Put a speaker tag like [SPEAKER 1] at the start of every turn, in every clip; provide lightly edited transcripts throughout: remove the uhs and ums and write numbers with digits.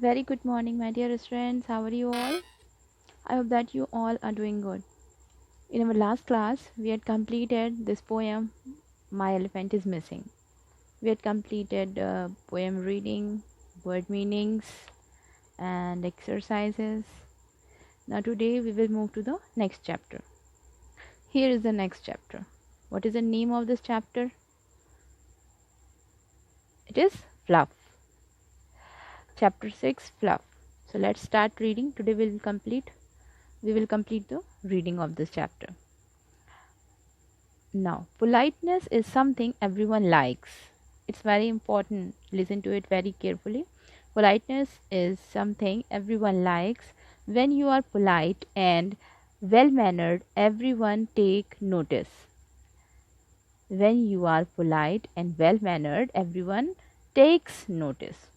[SPEAKER 1] Very good morning, my dear students. How are you all? I hope that you all are doing good. In our last class, we had completed this poem, My Elephant is Missing. We had completed poem reading, word meanings, and exercises. Now, today we will move to the next chapter. Here is the next chapter. What is the name of this chapter? It is Fluff. Chapter 6, Fluff. So, let's start reading. Today we will complete the reading of this chapter. Now, politeness is something everyone likes. It's very important. Listen to it very carefully. Politeness is something everyone likes. When you are polite and well mannered, everyone take notice. When you are polite and well mannered, everyone takes notice.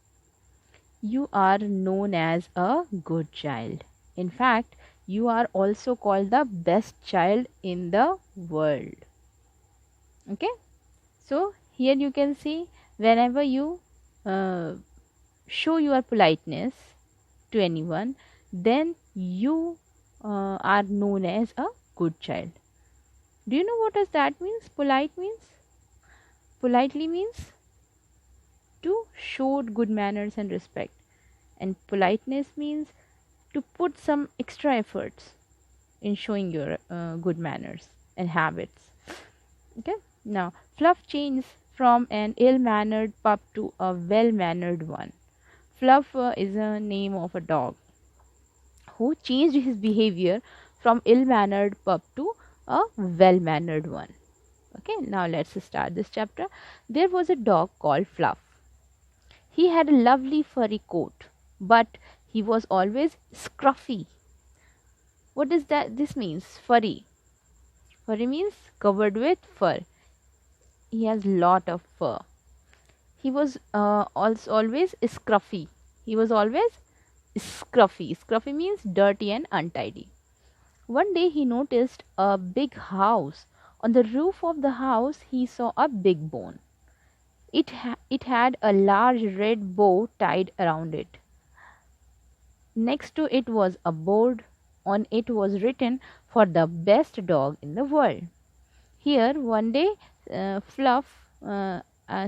[SPEAKER 1] You are known as a good child. In fact, you are also called the best child in the world. Okay, so here you can see whenever you show your politeness to anyone, then you are known as a good child. Do you know what does that means? Politely means to show good manners and respect, and politeness means to put some extra efforts in showing your good manners and habits. Okay, now Fluff changed from an ill-mannered pup to a well-mannered one. Fluff is a name of a dog who changed his behavior from ill-mannered pup to a well-mannered one. Okay, now let's start this chapter. There was a dog called Fluff. He had a lovely furry coat, but he was always scruffy. What does this means? Furry. Furry means covered with fur. He has lot of fur. He was also always scruffy. He was always scruffy. Scruffy means dirty and untidy. One day he noticed a big house. On the roof of the house he saw a big bone. It had a large red bow tied around it. Next to it was a board. On it was written, "For the best dog in the world." Here one day Fluff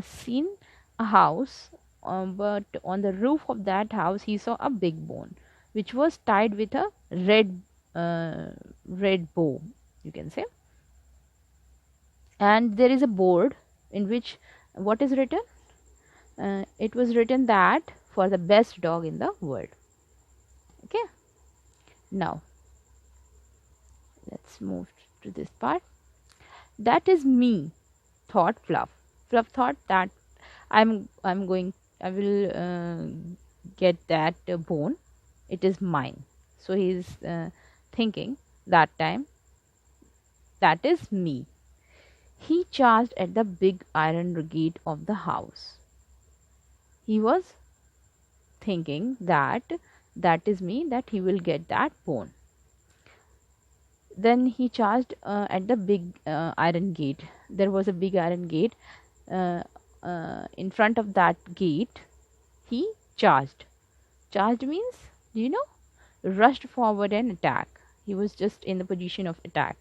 [SPEAKER 1] seen a house, but on the roof of that house he saw a big bone, which was tied with a red bow, you can say. And there is a board in which what is written? It was written that for the best dog in the world. Okay. Now let's move to this part. That is me, thought Fluff. Fluff thought that I will get that bone. It is mine. So he is thinking that time, that is me. He charged at the big iron gate of the house. He was thinking that is me, that he will get that bone. Then he charged at the big iron gate. There was a big iron gate. In front of that gate, he charged. Charged means, do you know? Rushed forward and attack. He was just in the position of attack.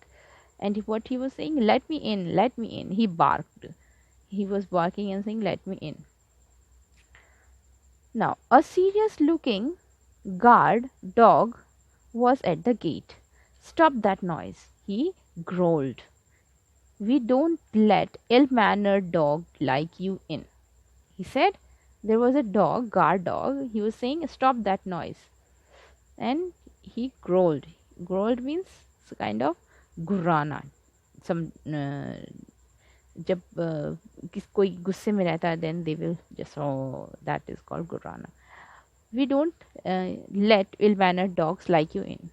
[SPEAKER 1] And what he was saying, "Let me in, let me in." He barked. He was barking and saying, "Let me in." Now, a serious looking guard dog was at the gate. "Stop that noise," he growled. "We don't let ill-mannered dog like you in," he said. There was a dog, guard dog. He was saying, "Stop that noise." And he growled. Growled means kind of गुर्राना. Some जब कोई गुस्से में रहता है, then they will just, oh, that is called गुर्राना. "We don't let ill-mannered dogs like you in."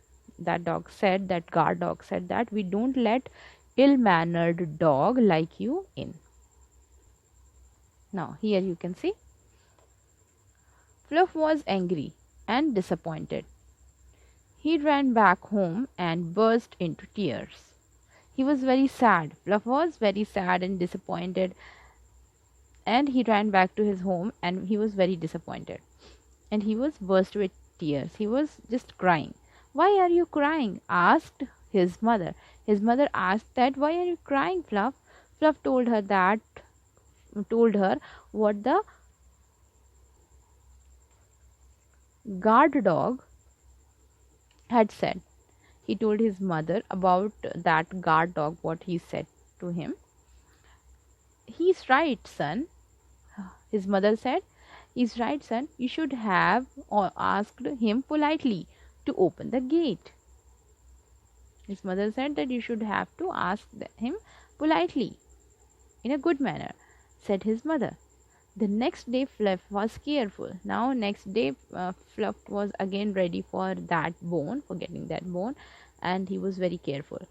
[SPEAKER 1] That dog said, that guard dog said that we don't let ill-mannered dog like you in. Now here you can see Fluff was angry and disappointed. He ran back home and burst into tears. He was very sad. Fluff was very sad and disappointed, and he ran back to his home and he was very disappointed. and he was burst with tears. He was just crying. "Why are you crying?" asked his mother. His mother asked that, "Why are you crying, Fluff?" Fluff told her what the guard dog had said. He told his mother about that guard dog, what he said to him. "He's right, son," his mother said. "He's right, son. You should have asked him politely to open the gate." His mother said that you should have to ask him politely, in a good manner, said his mother. The next day, Fluff was careful. Now, next day, Fluff was again ready for that bone, for getting that bone, and he was very careful.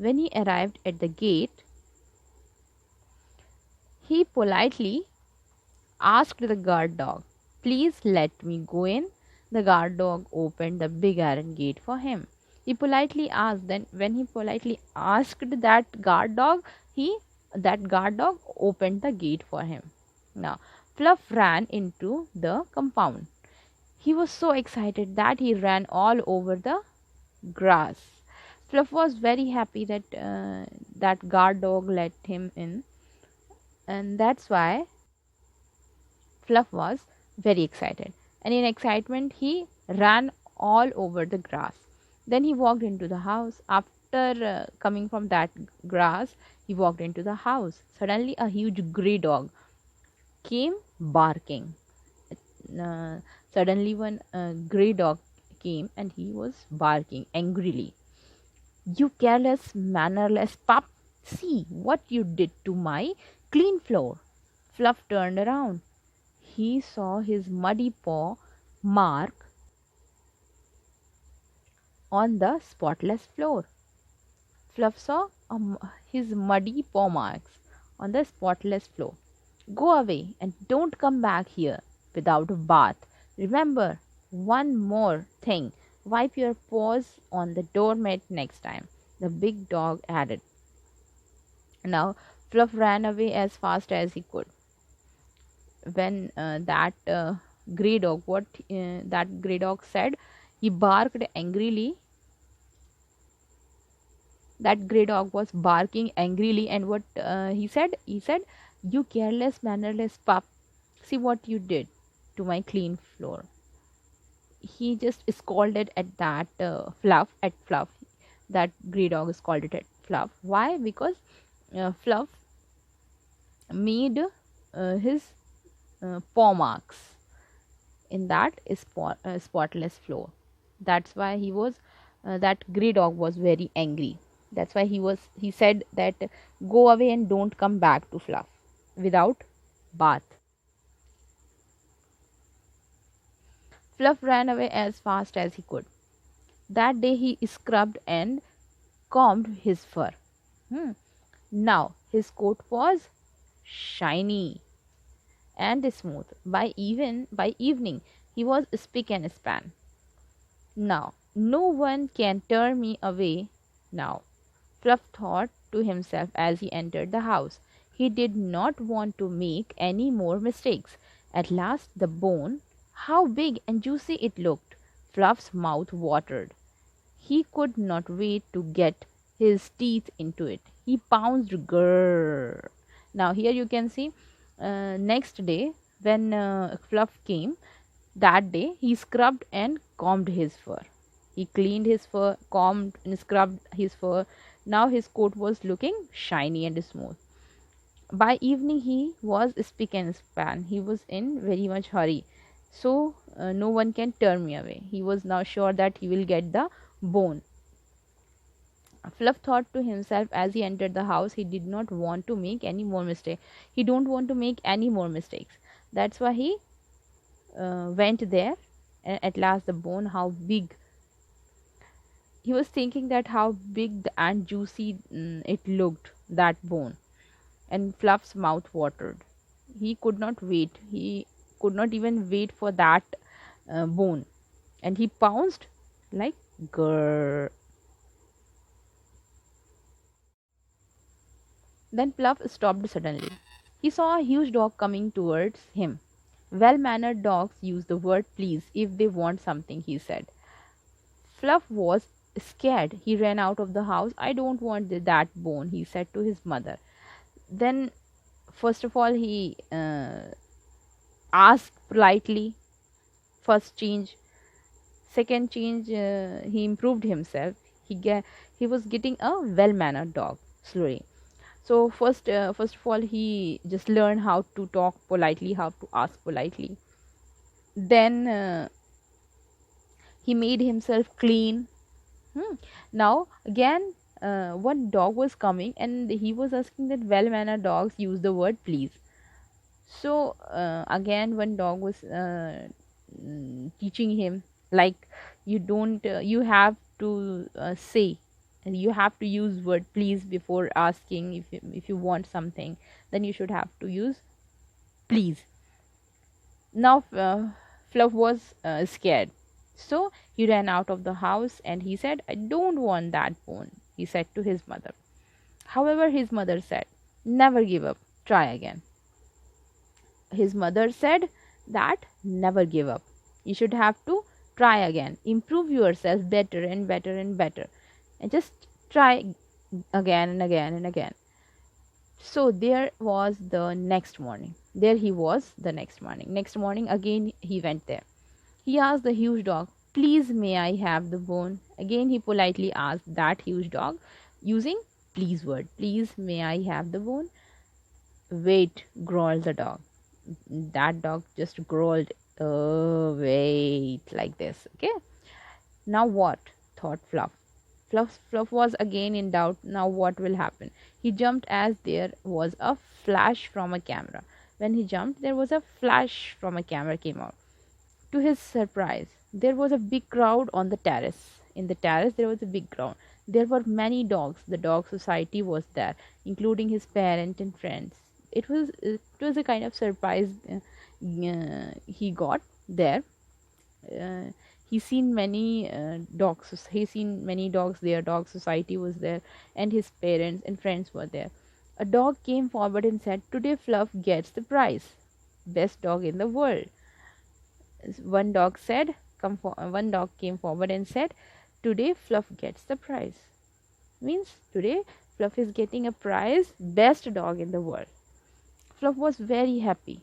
[SPEAKER 1] When he arrived at the gate, he politely asked the guard dog, "Please let me go in." The guard dog opened the big iron gate for him. He politely asked, then when he politely asked that guard dog opened the gate for him. Now, Fluff ran into the compound. He was so excited that he ran all over the grass. Fluff was very happy that that guard dog let him in, and that's why Fluff was very excited. And in excitement, he ran all over the grass. Then he walked into the house. After coming from that grass, he walked into the house. Suddenly, a huge grey dog came barking. Uh, Suddenly, one grey dog came and he was barking angrily. "You careless, mannerless pup! See what you did to my clean floor." Fluff turned around. He saw his muddy paw mark on the spotless floor. Fluff saw his muddy paw marks on the spotless floor. "Go away and don't come back here without a bath. Remember, one more thing, wipe your paws on the doormat next time," the big dog added. Now, Fluff ran away as fast as he could. When that grey dog said, he barked angrily. That grey dog was barking angrily, and what he said, "You careless, mannerless pup! See what you did to my clean floor." He just scolded at that Fluff. That grey dog scolded at Fluff. Why? Because Fluff made his paw marks in that spotless floor. That's why that grey dog was very angry. That's why he said that, "Go away and don't come back to Fluff without bath." Fluff ran away as fast as he could. That day he scrubbed and combed his fur. Now his coat was shiny and smooth. By evening he was spick and span. "Now no one can turn me away now," Fluff thought to himself as he entered the house. He did not want to make any more mistakes. At last the bone, how big and juicy it looked! Fluff's mouth watered. He could not wait to get his teeth into it. He pounced. Grrr. Now here you can see, next day when Fluff came, that day he scrubbed and combed his fur. He cleaned his fur, combed and scrubbed his fur. Now his coat was looking shiny and smooth. By evening he was spick and span. He was in very much hurry. So no one can turn me away. He was now sure that he will get the bone. Fluff thought to himself as he entered the house. He did not want to make any more mistakes. He don't want to make any more mistakes. That's why he went there. And at last the bone, how big. He was thinking that how big and juicy it looked, that bone. And Fluff's mouth watered. He could not wait. He could not even wait for that bone. And he pounced like grrr. Then Fluff stopped suddenly. He saw a huge dog coming towards him. Well-mannered dogs use the word please if they want something, he said. Fluff was scared. He ran out of the house. I don't want that bone, he said to his mother. Then, first of all, he asked politely. First change. Second change, he improved himself. He was getting a well-mannered dog slowly. So first of all, he just learned how to talk politely, how to ask politely. Then he made himself clean. Now again, one dog was coming, and he was asking that well-mannered dogs use the word please. So again, one dog was teaching him, like, you don't you have to say, and you have to use word please before asking. If you want something, then you should have to use please. Now Fluff was scared, so he ran out of the house and he said, I don't want that bone, he said to his mother. However, his mother said, never give up, try again. His mother said that never give up. You should have to try again, improve yourself better and better and better, and just try again and again and again. So there was the next morning. There he was the next morning. Next morning again he went there. He asked the huge dog, please may I have the bone? Again he politely asked that huge dog using please word. Please may I have the bone? Wait, growled the dog. That dog just growled, oh, wait, like this. Okay. Now what? Thought Fluff. Fluff was again in doubt. Now what will happen? He jumped as there was a flash from a camera. When he jumped, there was a flash from a camera came out. To his surprise, there was a big crowd on the terrace. In the terrace, there was a big crowd. There were many dogs. The dog society was there, including his parents and friends. It was a kind of surprise he got there. Uh, he seen many dogs. He seen many dogs there. Dog society was there, and his parents and friends were there. A dog came forward and said, "Today, Fluff gets the prize, best dog in the world." One dog said, one dog came forward and said, "Today, Fluff gets the prize." Means today, Fluff is getting a prize, best dog in the world. Fluff was very happy.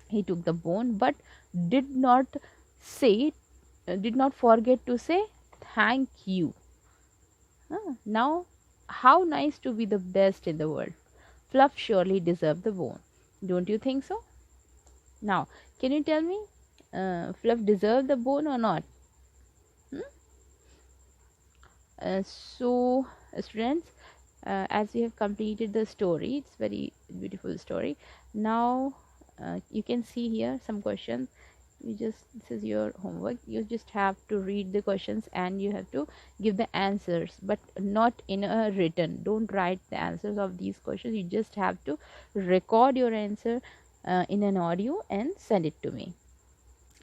[SPEAKER 1] He took the bone, but did not say, did not forget to say thank you. Now, how nice to be the best in the world. Fluff surely deserved the bone. Don't you think so? Now, can you tell me, Fluff deserved the bone or not? Hmm? So, students, as we have completed the story, it's very beautiful story. Now, you can see here some questions. This is your homework. You just have to read the questions and you have to give the answers, but not in a written. Don't write the answers of these questions. You just have to record your answer in an audio and send it to me.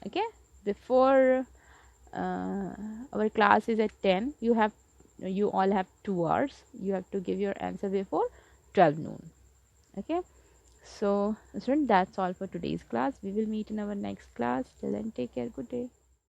[SPEAKER 1] Okay, before our class is at 10, you all have 2 hours. You have to give your answer before 12 noon. Okay, so student, that's all for today's class. We will meet in our next class. Till then, take care. Good day.